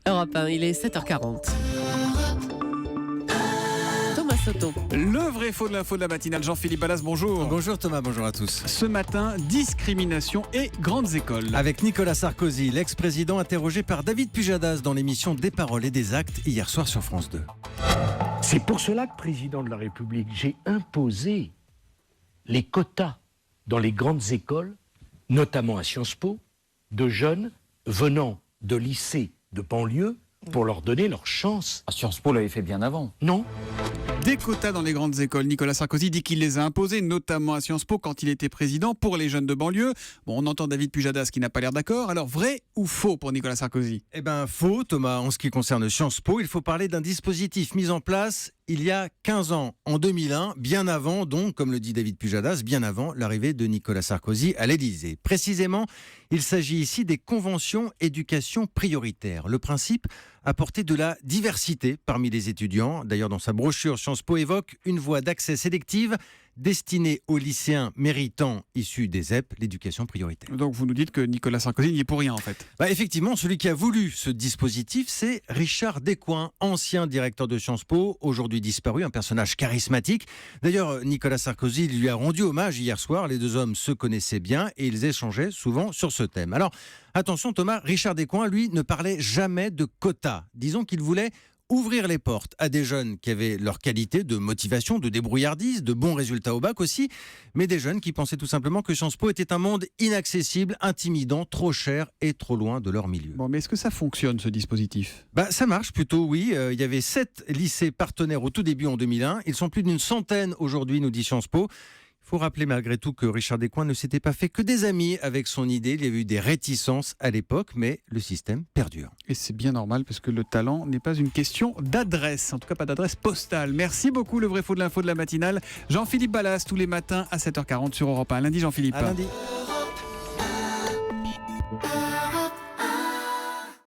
Europe 1, il est 7h40. Thomas Soto. Le vrai faux de l'info de la matinale, Jean-Philippe Ballas, bonjour. Bonjour Thomas, bonjour à tous. Ce matin, discrimination et grandes écoles. Avec Nicolas Sarkozy, l'ex-président interrogé par David Pujadas dans l'émission Des paroles et des actes hier soir sur France 2. C'est pour cela que, président de la République, j'ai imposé les quotas dans les grandes écoles, notamment à Sciences Po, de jeunes venant de lycées de banlieue pour leur donner leur chance. Sciences Po l'avait fait bien avant. Non. Des quotas dans les grandes écoles. Nicolas Sarkozy dit qu'il les a imposés, notamment à Sciences Po quand il était président, pour les jeunes de banlieue. Bon, on entend David Pujadas qui n'a pas l'air d'accord. Alors, vrai ou faux pour Nicolas Sarkozy ? Eh bien faux Thomas, en ce qui concerne Sciences Po, il faut parler d'un dispositif mis en place il y a 15 ans, en 2001, bien avant donc, comme le dit David Pujadas, bien avant l'arrivée de Nicolas Sarkozy à l'Élysée. Précisément, il s'agit ici des conventions éducation prioritaire. Le principe, apporter de la diversité parmi les étudiants. D'ailleurs, dans sa brochure, Sciences Po évoque une voie d'accès sélective destinée aux lycéens méritants issus des ZEP, l'éducation prioritaire. Donc, vous nous dites que Nicolas Sarkozy n'y est pour rien, en fait. Effectivement, celui qui a voulu ce dispositif, c'est Richard Descoings, ancien directeur de Sciences Po, aujourd'hui disparu, un personnage charismatique. D'ailleurs, Nicolas Sarkozy lui a rendu hommage hier soir. Les deux hommes se connaissaient bien et ils échangeaient souvent sur ce thème. Alors, attention Thomas, Richard Descoings, lui, ne parlait jamais de quotas. Disons qu'il voulait ouvrir les portes à des jeunes qui avaient leur qualité de motivation, de débrouillardise, de bons résultats au bac aussi, mais des jeunes qui pensaient tout simplement que Sciences Po était un monde inaccessible, intimidant, trop cher et trop loin de leur milieu. Bon, mais est-ce que ça fonctionne, ce dispositif ? Ça marche plutôt, oui. Il y avait 7 lycées partenaires au tout début en 2001. Ils sont plus d'une centaine aujourd'hui, nous dit Sciences Po. Il faut rappeler malgré tout que Richard Descoings ne s'était pas fait que des amis avec son idée. Il y avait eu des réticences à l'époque, mais le système perdure. Et c'est bien normal parce que le talent n'est pas une question d'adresse, en tout cas pas d'adresse postale. Merci beaucoup, le vrai faux de l'info de la matinale. Jean-Philippe Ballas, tous les matins à 7h40 sur Europe 1. Lundi, Jean-Philippe. À lundi.